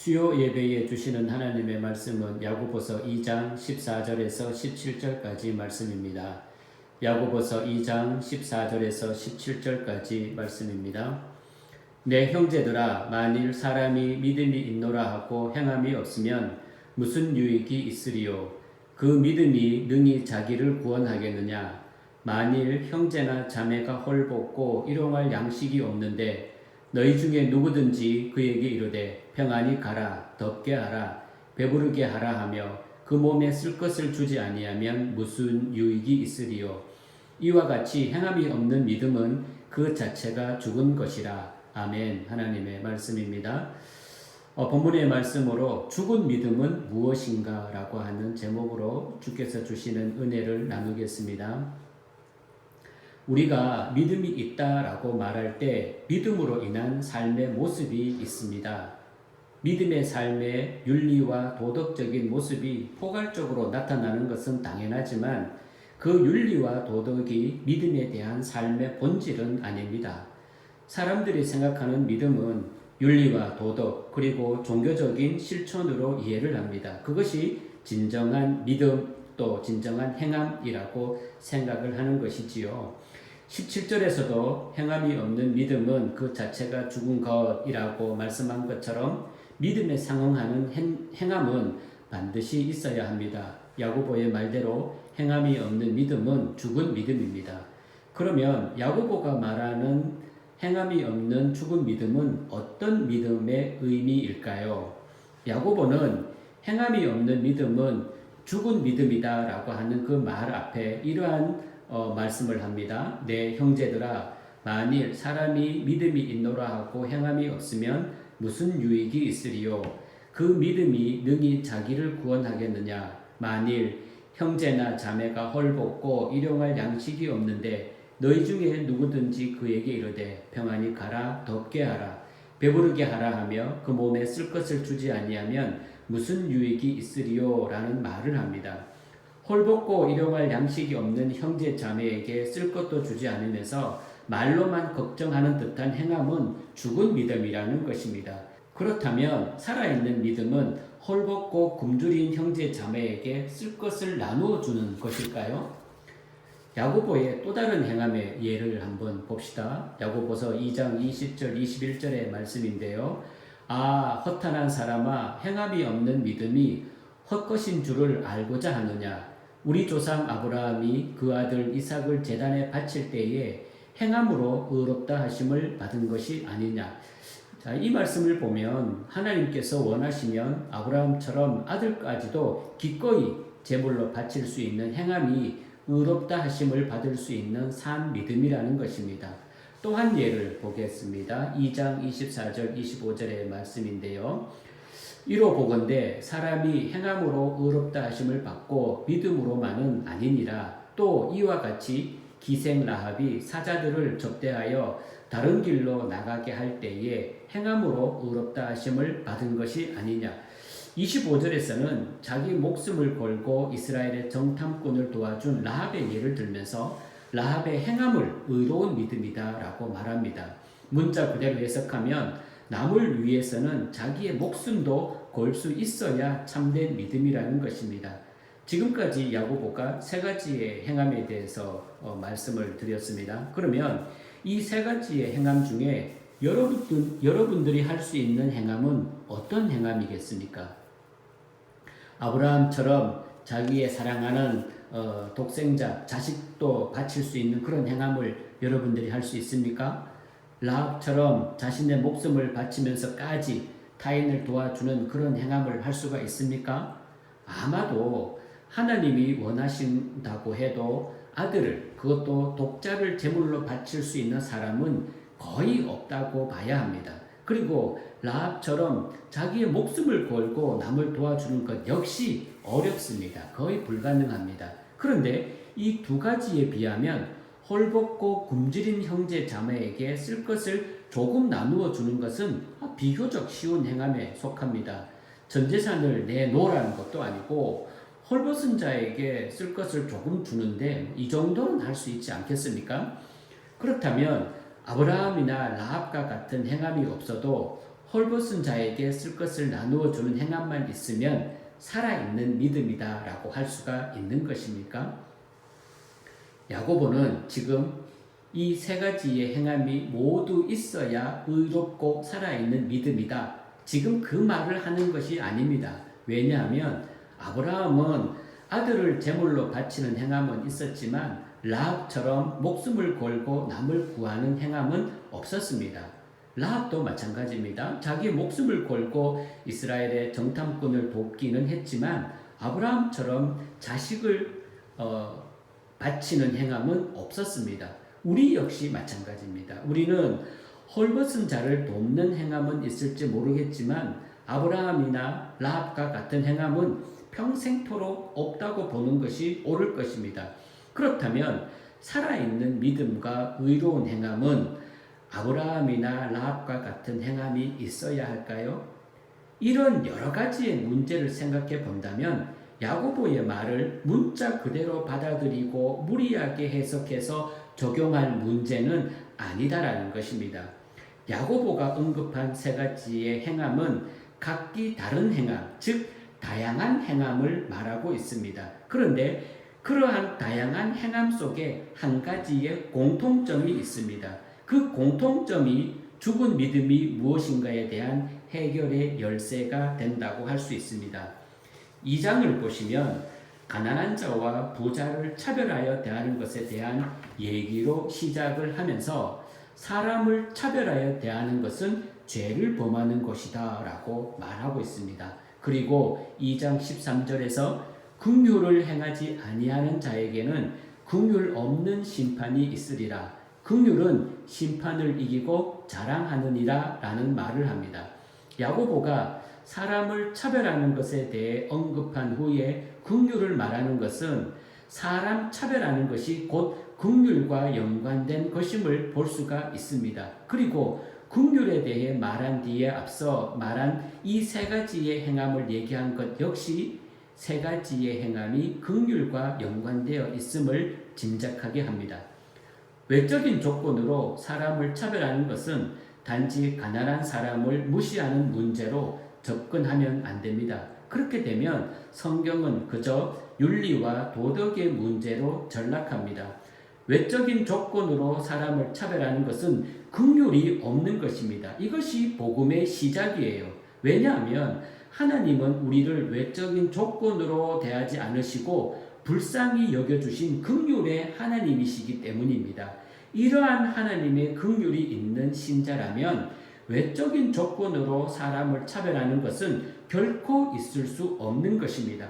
수요 예배에 주시는 하나님의 말씀은 야고보서 2장 14절에서 17절까지 말씀입니다. 야고보서 2장 14절에서 17절까지 말씀입니다. 내 형제들아, 만일 사람이 믿음이 있노라 하고 행함이 없으면 무슨 유익이 있으리요? 그 믿음이 능히 자기를 구원하겠느냐? 만일 형제나 자매가 헐벗고 일용할 양식이 없는데 너희 중에 누구든지 그에게 이르되 평안히 가라, 덥게 하라, 배부르게 하라 하며 그 몸에 쓸 것을 주지 아니하면 무슨 유익이 있으리요? 이와 같이 행함이 없는 믿음은 그 자체가 죽은 것이라. 아멘. 하나님의 말씀입니다. 본문의 말씀으로 죽은 믿음은 무엇인가 라고 하는 제목으로 주께서 주시는 은혜를 나누겠습니다. 우리가 믿음이 있다라고 말할 때 믿음으로 인한 삶의 모습이 있습니다. 믿음의 삶의 윤리와 도덕적인 모습이 포괄적으로 나타나는 것은 당연하지만 그 윤리와 도덕이 믿음에 대한 삶의 본질은 아닙니다. 사람들이 생각하는 믿음은 윤리와 도덕 그리고 종교적인 실천으로 이해를 합니다. 그것이 진정한 믿음 또 진정한 행함이라고 생각을 하는 것이지요. 17절에서도 행함이 없는 믿음은 그 자체가 죽은 것이라고 말씀한 것처럼 믿음에 상응하는 행함은 반드시 있어야 합니다. 야고보의 말대로 행함이 없는 믿음은 죽은 믿음입니다. 그러면 야고보가 말하는 행함이 없는 죽은 믿음은 어떤 믿음의 의미일까요? 야고보는 행함이 없는 믿음은 죽은 믿음이다 라고 하는 그 말 앞에 이러한 말씀을 합니다. 내 형제들아, 만일 사람이 믿음이 있노라 하고 행함이 없으면 무슨 유익이 있으리요? 그 믿음이 능히 자기를 구원하겠느냐? 만일 형제나 자매가 헐벗고 일용할 양식이 없는데 너희 중에 누구든지 그에게 이르되 평안히 가라, 덥게 하라, 배부르게 하라 하며 그 몸에 쓸 것을 주지 아니하면 무슨 유익이 있으리요? 라는 말을 합니다. 헐벗고 일용할 양식이 없는 형제 자매에게 쓸 것도 주지 않으면서 말로만 걱정하는 듯한 행함은 죽은 믿음이라는 것입니다. 그렇다면 살아있는 믿음은 헐벗고 굶주린 형제 자매에게 쓸 것을 나누어 주는 것일까요? 야고보의 또 다른 행함의 예를 한번 봅시다. 야고보서 2장 20절 21절의 말씀인데요. 허탄한 사람아, 행함이 없는 믿음이 헛것인 줄을 알고자 하느냐? 우리 조상 아브라함이 그 아들 이삭을 제단에 바칠 때에 행함으로 의롭다 하심을 받은 것이 아니냐? 자, 이 말씀을 보면 하나님께서 원하시면 아브라함처럼 아들까지도 기꺼이 제물로 바칠 수 있는 행함이 의롭다 하심을 받을 수 있는 산 믿음이라는 것입니다. 또 한 예를 보겠습니다. 2장 24절 25절의 말씀인데요. 이로 보건대 사람이 행함으로 의롭다 하심을 받고 믿음으로만은 아니니라. 또 이와 같이 기생 라합이 사자들을 접대하여 다른 길로 나가게 할 때에 행함으로 의롭다 하심을 받은 것이 아니냐. 25절에서는 자기 목숨을 걸고 이스라엘의 정탐꾼을 도와준 라합의 예를 들면서 라합의 행함을 의로운 믿음이다 라고 말합니다. 문자 그대로 해석하면 남을 위해서는 자기의 목숨도 걸 수 있어야 참된 믿음이라는 것입니다. 지금까지 야고보가 세 가지의 행함에 대해서 말씀을 드렸습니다. 그러면 이 세 가지의 행함 중에 여러분들이 할 수 있는 행함은 어떤 행함이겠습니까? 아브라함처럼 자기의 사랑하는 독생자, 자식도 바칠 수 있는 그런 행함을 여러분들이 할 수 있습니까? 라합처럼 자신의 목숨을 바치면서까지 타인을 도와주는 그런 행함을 할 수가 있습니까? 아마도 하나님이 원하신다고 해도 아들을, 그것도 독자를 제물로 바칠 수 있는 사람은 거의 없다고 봐야 합니다. 그리고 라합처럼 자기의 목숨을 걸고 남을 도와주는 것 역시 어렵습니다. 거의 불가능합니다. 그런데 이 두 가지에 비하면 헐벗고 굶주린 형제 자매에게 쓸 것을 조금 나누어 주는 것은 비교적 쉬운 행함에 속합니다. 전 재산을 내놓으라는 것도 아니고 헐벗은 자에게 쓸 것을 조금 주는데 이 정도는 할 수 있지 않겠습니까? 그렇다면 아브라함이나 라합과 같은 행함이 없어도 헐벗은 자에게 쓸 것을 나누어 주는 행함만 있으면 살아있는 믿음이다라고 할 수가 있는 것입니까? 야고보는 지금 이 세 가지의 행함이 모두 있어야 의롭고 살아있는 믿음이다. 지금 그 말을 하는 것이 아닙니다. 왜냐하면 아브라함은 아들을 제물로 바치는 행함은 있었지만 라합처럼 목숨을 걸고 남을 구하는 행함은 없었습니다. 라합도 마찬가지입니다. 자기 목숨을 걸고 이스라엘의 정탐꾼을 돕기는 했지만 아브라함처럼 자식을 바치는 행함은 없었습니다. 우리 역시 마찬가지입니다. 우리는 헐벗은 자를 돕는 행함은 있을지 모르겠지만 아브라함이나 라합과 같은 행함은 평생토록 없다고 보는 것이 옳을 것입니다. 그렇다면 살아있는 믿음과 의로운 행함은 아브라함이나 라합과 같은 행함이 있어야 할까요? 이런 여러 가지의 문제를 생각해 본다면 야고보의 말을 문자 그대로 받아들이고 무리하게 해석해서 적용할 문제는 아니다라는 것입니다. 야고보가 언급한 세 가지의 행함은 각기 다른 행함, 즉 다양한 행함을 말하고 있습니다. 그런데 그러한 다양한 행함 속에 한 가지의 공통점이 있습니다. 그 공통점이 죽은 믿음이 무엇인가에 대한 해결의 열쇠가 된다고 할 수 있습니다. 2장을 보시면 가난한 자와 부자를 차별하여 대하는 것에 대한 얘기로 시작을 하면서 사람을 차별하여 대하는 것은 죄를 범하는 것이다 라고 말하고 있습니다. 그리고 2장 13절에서 긍휼을 행하지 아니하는 자에게는 긍휼 없는 심판이 있으리라. 긍휼은 심판을 이기고 자랑하느니라 라는 말을 합니다. 야고보가 사람을 차별하는 것에 대해 언급한 후에 긍휼을 말하는 것은 사람 차별하는 것이 곧 긍휼과 연관된 것임을 볼 수가 있습니다. 그리고 긍휼에 대해 말한 뒤에 앞서 말한 이 세 가지의 행함을 얘기한 것 역시 세 가지의 행함이 긍휼과 연관되어 있음을 짐작하게 합니다. 외적인 조건으로 사람을 차별하는 것은 단지 가난한 사람을 무시하는 문제로 접근하면 안 됩니다. 그렇게 되면 성경은 그저 윤리와 도덕의 문제로 전락합니다. 외적인 조건으로 사람을 차별하는 것은 긍휼이 없는 것입니다. 이것이 복음의 시작이에요. 왜냐하면 하나님은 우리를 외적인 조건으로 대하지 않으시고 불쌍히 여겨주신 긍휼의 하나님이시기 때문입니다. 이러한 하나님의 긍휼이 있는 신자라면 외적인 조건으로 사람을 차별하는 것은 결코 있을 수 없는 것입니다.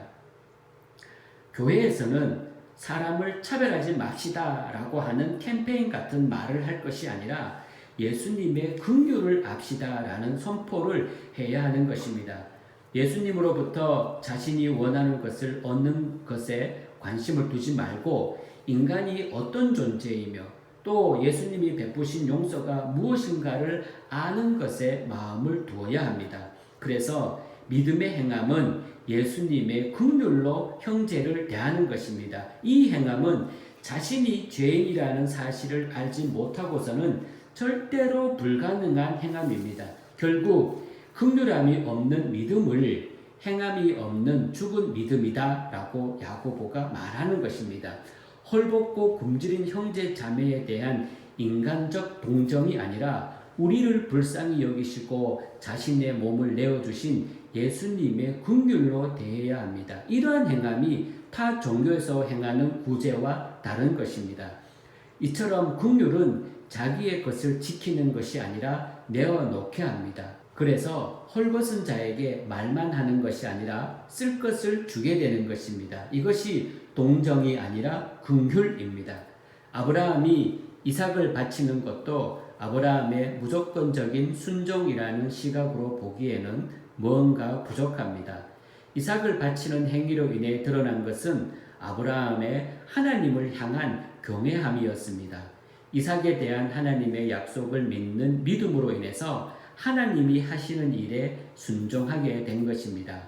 교회에서는 사람을 차별하지 맙시다 라고 하는 캠페인 같은 말을 할 것이 아니라 예수님의 긍휼을 압시다 라는 선포를 해야 하는 것입니다. 예수님으로부터 자신이 원하는 것을 얻는 것에 관심을 두지 말고 인간이 어떤 존재이며 또 예수님이 베푸신 용서가 무엇인가를 아는 것에 마음을 두어야 합니다. 그래서 믿음의 행함은 예수님의 긍휼로 형제를 대하는 것입니다. 이 행함은 자신이 죄인이라는 사실을 알지 못하고서는 절대로 불가능한 행함입니다. 결국 긍휼함이 없는 믿음을 행함이 없는 죽은 믿음이다 라고 야고보가 말하는 것입니다. 헐벗고 굶주린 형제 자매에 대한 인간적 동정이 아니라 우리를 불쌍히 여기시고 자신의 몸을 내어주신 예수님의 긍휼로 대해야 합니다. 이러한 행함이 타 종교에서 행하는 구제와 다른 것입니다. 이처럼 긍휼은 자기의 것을 지키는 것이 아니라 내어놓게 합니다. 그래서 헐벗은 자에게 말만 하는 것이 아니라 쓸 것을 주게 되는 것입니다. 이것이 동정이 아니라 긍휼입니다. 아브라함이 이삭을 바치는 것도 아브라함의 무조건적인 순종이라는 시각으로 보기에는 뭔가 부족합니다. 이삭을 바치는 행위로 인해 드러난 것은 아브라함의 하나님을 향한 경외함이었습니다. 이삭에 대한 하나님의 약속을 믿는 믿음으로 인해서 하나님이 하시는 일에 순종하게 된 것입니다.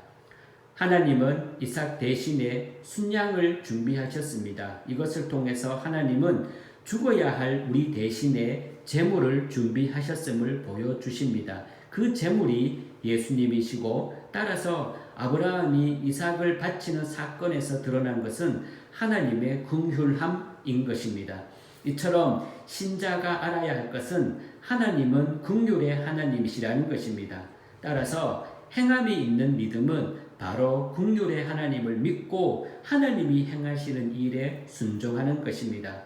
하나님은 이삭 대신에 순양을 준비하셨습니다. 이것을 통해서 하나님은 죽어야 할 우리 대신에 제물을 준비하셨음을 보여주십니다. 그 제물이 예수님이시고, 따라서 아브라함이 이삭을 바치는 사건에서 드러난 것은 하나님의 긍휼함인 것입니다. 이처럼 신자가 알아야 할 것은 하나님은 긍휼의 하나님이시라는 것입니다. 따라서 행함이 있는 믿음은 바로 긍휼의 하나님을 믿고 하나님이 행하시는 일에 순종하는 것입니다.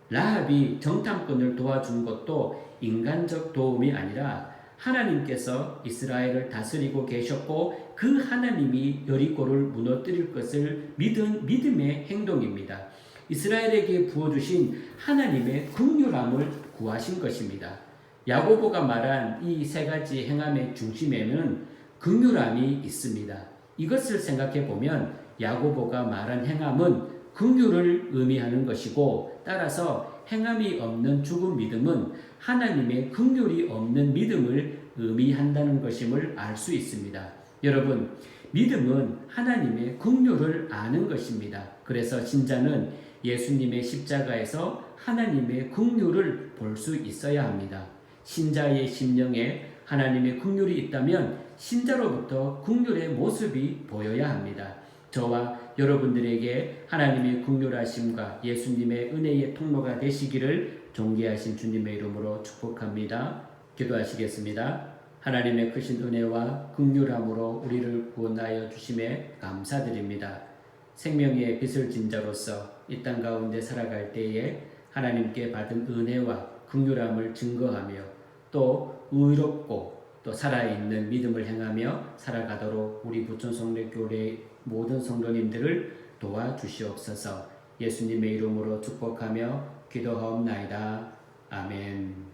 라합이 정탐꾼을 도와준 것도 인간적 도움이 아니라 하나님께서 이스라엘을 다스리고 계셨고 그 하나님이 여리고를 무너뜨릴 것을 믿은 믿음의 행동입니다. 이스라엘에게 부어주신 하나님의 긍휼함을 구하신 것입니다. 야고보가 말한 이 세 가지 행함의 중심에는 긍휼함이 있습니다. 이것을 생각해 보면 야고보가 말한 행함은 긍휼을 의미하는 것이고, 따라서 행함이 없는 죽은 믿음은 하나님의 긍휼이 없는 믿음을 의미한다는 것임을 알 수 있습니다. 여러분, 믿음은 하나님의 긍휼을 아는 것입니다. 그래서 신자는 예수님의 십자가에서 하나님의 긍휼을 볼 수 있어야 합니다. 신자의 심령에 하나님의 긍휼이 있다면 신자로부터 긍휼의 모습이 보여야 합니다. 저와 여러분들에게 하나님의 긍휼하심과 예수님의 은혜의 통로가 되시기를 존귀하신 주님의 이름으로 축복합니다. 기도하시겠습니다. 하나님의 크신 은혜와 긍휼함으로 우리를 구원하여 주심에 감사드립니다. 생명의 빛을 진 자로서 이 땅 가운데 살아갈 때에 하나님께 받은 은혜와 긍휼함을 증거하며 또 의롭고 또 살아있는 믿음을 행하며 살아가도록 우리 부천성례교회 모든 성도님들을 도와주시옵소서. 예수님의 이름으로 축복하며 기도하옵나이다. 아멘.